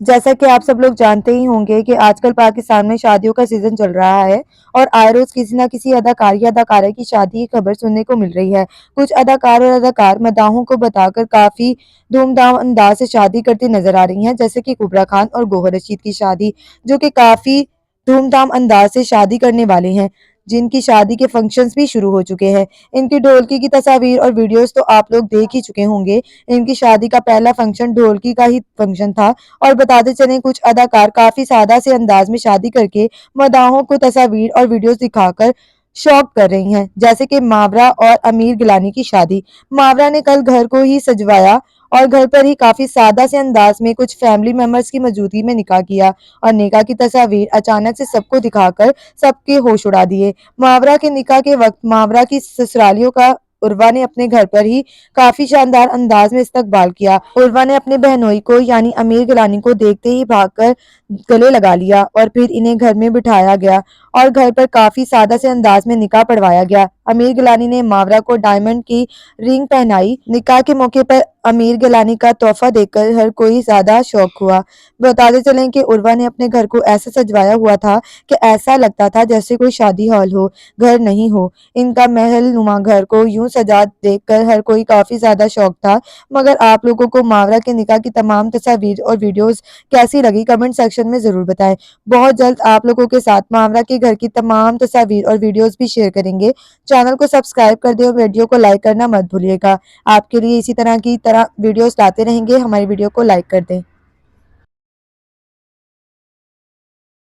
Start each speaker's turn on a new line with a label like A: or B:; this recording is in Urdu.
A: جیسا کہ آپ سب لوگ جانتے ہی ہوں گے کہ آج کل پاکستان میں شادیوں کا سیزن چل رہا ہے اور آئے روز کسی نہ کسی اداکار یا اداکارہ کی شادی کی خبر سننے کو مل رہی ہے۔ کچھ اداکار اور اداکار مداحوں کو بتا کر کافی دھوم دھام انداز سے شادی کرتی نظر آ رہی ہیں، جیسے کہ کبرا خان اور گوہر رشید کی شادی، جو کہ کافی دھوم دھام انداز سے شادی کرنے والے ہیں، جن کی شادی کے فنکشنز بھی شروع ہو چکے ہیں۔ ان کی ڈھولکی کی تصاویر اور ویڈیوز تو آپ لوگ دیکھ ہی چکے ہوں گے۔ ان کی شادی کا پہلا فنکشن ڈھولکی کا ہی فنکشن تھا اور بتاتے چلیں کچھ اداکار کافی سادہ سے انداز میں شادی کر کے مداحوں کو تصاویر اور ویڈیوز دکھا کر شوق کر رہی ہیں، جیسے کہ ماورا اور امیر گیلانی کی شادی۔ ماورا نے کل گھر کو ہی سجوایا اور گھر پر ہی کافی سادہ سے انداز میں کچھ فیملی ممبرز کی موجودگی میں نکاح کیا اور نکاح کی تصاویر اچانک سے سب کو دکھا کر سب کے ہوش اڑا دیے۔ ماورا کے نکاح کے وقت ماورا کی سسرالیوں کا عروہ نے اپنے گھر پر ہی کافی شاندار انداز میں استقبال کیا۔ عروہ نے اپنے بہنوئی کو یعنی امیر گیلانی کو دیکھتے ہی بھاگ کر گلے لگا لیا اور پھر انہیں گھر میں بٹھایا گیا اور گھر پر کافی سادہ سے انداز میں نکاح پڑھوایا گیا۔ امیر گیلانی نے ماورا کو ڈائمنڈ کی رنگ پہنائی۔ نکاح کے موقع پر امیر گیلانی کا تحفہ دیکھ کر ہر کوئی زیادہ شوق ہوا۔ بتاتے چلیں کہ عروہ نے اپنے گھر کو ایسا سجوایا ہوا تھا کہ ایسا لگتا تھا جیسے کوئی شادی ہال ہو، گھر نہیں ہو۔ ان کا محل نما گھر کو یوں سجا دیکھ کر ہر کوئی کافی زیادہ شوق تھا۔ مگر آپ لوگوں کو ماورا کے نکاح کی تمام تصاویر اور ویڈیوز کیسی لگی کمنٹ سیکشن میں ضرور بتائیں۔ بہت جلد آپ لوگوں کے ساتھ ماورا کے گھر کی تمام تصاویر اور ویڈیوز بھی شیئر کریں گے۔ چینل کو سبسکرائب کر دیں اور ویڈیو کو لائک کرنا مت بھولیے گا۔ آپ کے لیے اسی طرح کی ویڈیوز لاتے رہیں گے، ہماری ویڈیو کو لائک کر دیں۔